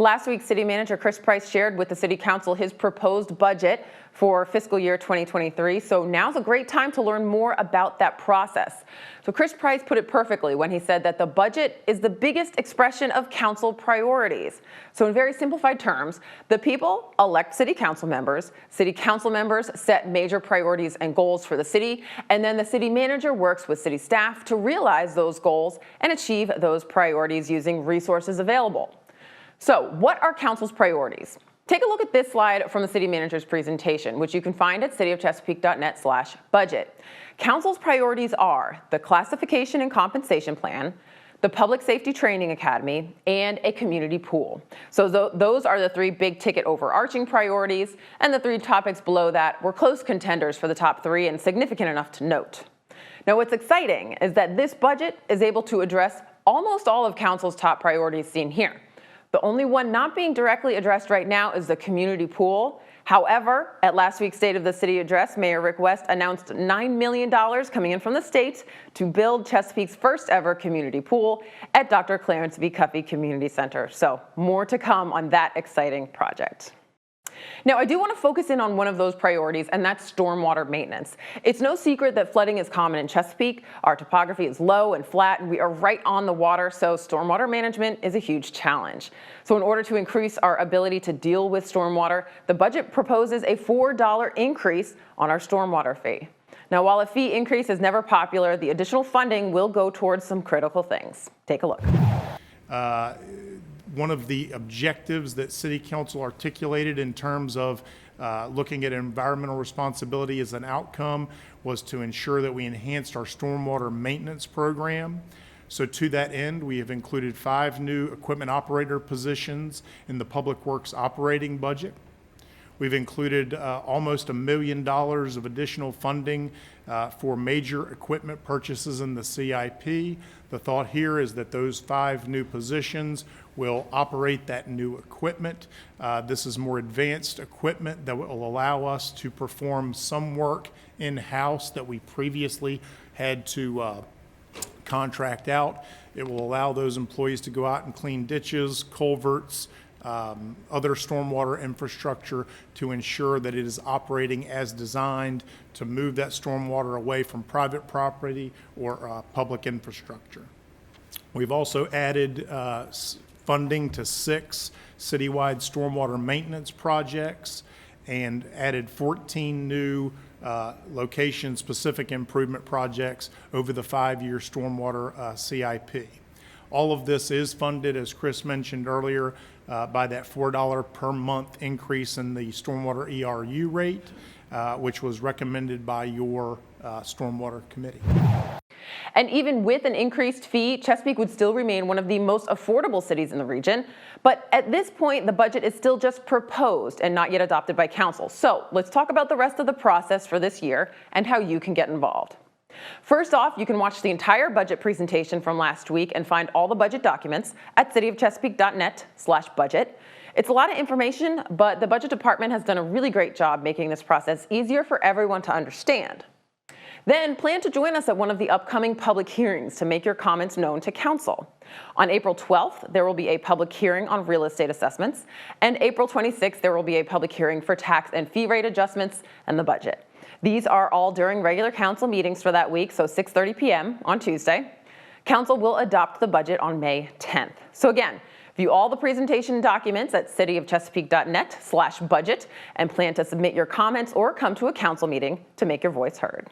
Last week, City Manager Chris Price shared with the City Council his proposed budget for fiscal year 2023. So now's a great time to learn more about that process. So Chris Price put it perfectly when he said that the budget is the biggest expression of council priorities. So in very simplified terms, the people elect city council members set major priorities and goals for the city, and then the city manager works with city staff to realize those goals and achieve those priorities using resources available. So what are council's priorities? Take a look at this slide from the city manager's presentation, which you can find at cityofchesapeake.net/budget. Council's priorities are the classification and compensation plan, the Public Safety Training Academy, and a community pool. So those are the three big ticket overarching priorities, and the three topics below that were close contenders for the top three and significant enough to note. Now what's exciting is that this budget is able to address almost all of council's top priorities seen here. The only one not being directly addressed right now is the community pool. However, at last week's State of the City address, Mayor Rick West announced $9 million coming in from the state to build Chesapeake's first ever community pool at Dr. Clarence V. Cuffey Community Center. So more to come on that exciting project. Now, I do want to focus in on one of those priorities, and that's stormwater maintenance. It's no secret that flooding is common in Chesapeake. Our topography is low and flat, and we are right on the water, so stormwater management is a huge challenge. So in order to increase our ability to deal with stormwater, the budget proposes a $4 increase on our stormwater fee. Now, while a fee increase is never popular, the additional funding will go towards some critical things. Take a look. One of the objectives that City Council articulated in terms of looking at environmental responsibility as an outcome was to ensure that we enhanced our stormwater maintenance program. So to that end, we have included 5 new equipment operator positions in the Public Works operating budget. We've included almost $1 million of additional funding for major equipment purchases in the CIP. The thought here is that those 5 new positions will operate that new equipment. This is more advanced equipment that will allow us to perform some work in-house that we previously had to contract out. It will allow those employees to go out and clean ditches, culverts, other stormwater infrastructure to ensure that it is operating as designed to move that stormwater away from private property or public infrastructure. We've also added funding to 6 citywide stormwater maintenance projects and added 14 new location-specific improvement projects over the 5-year stormwater CIP. All of this is funded, as Chris mentioned earlier, by that $4 per month increase in the stormwater ERU rate, which was recommended by your stormwater committee. And even with an increased fee, Chesapeake would still remain one of the most affordable cities in the region. But at this point, the budget is still just proposed and not yet adopted by council. So let's talk about the rest of the process for this year and how you can get involved. First off, you can watch the entire budget presentation from last week and find all the budget documents at cityofchesapeake.net/budget. It's a lot of information, but the budget department has done a really great job making this process easier for everyone to understand. Then plan to join us at one of the upcoming public hearings to make your comments known to council. On April 12th, there will be a public hearing on real estate assessments, and April 26th, there will be a public hearing for tax and fee rate adjustments and the budget. These are all during regular council meetings for that week, so 6:30 p.m. on Tuesday. Council will adopt the budget on May 10th. So again, view all the presentation documents at cityofchesapeake.net/budget and plan to submit your comments or come to a council meeting to make your voice heard.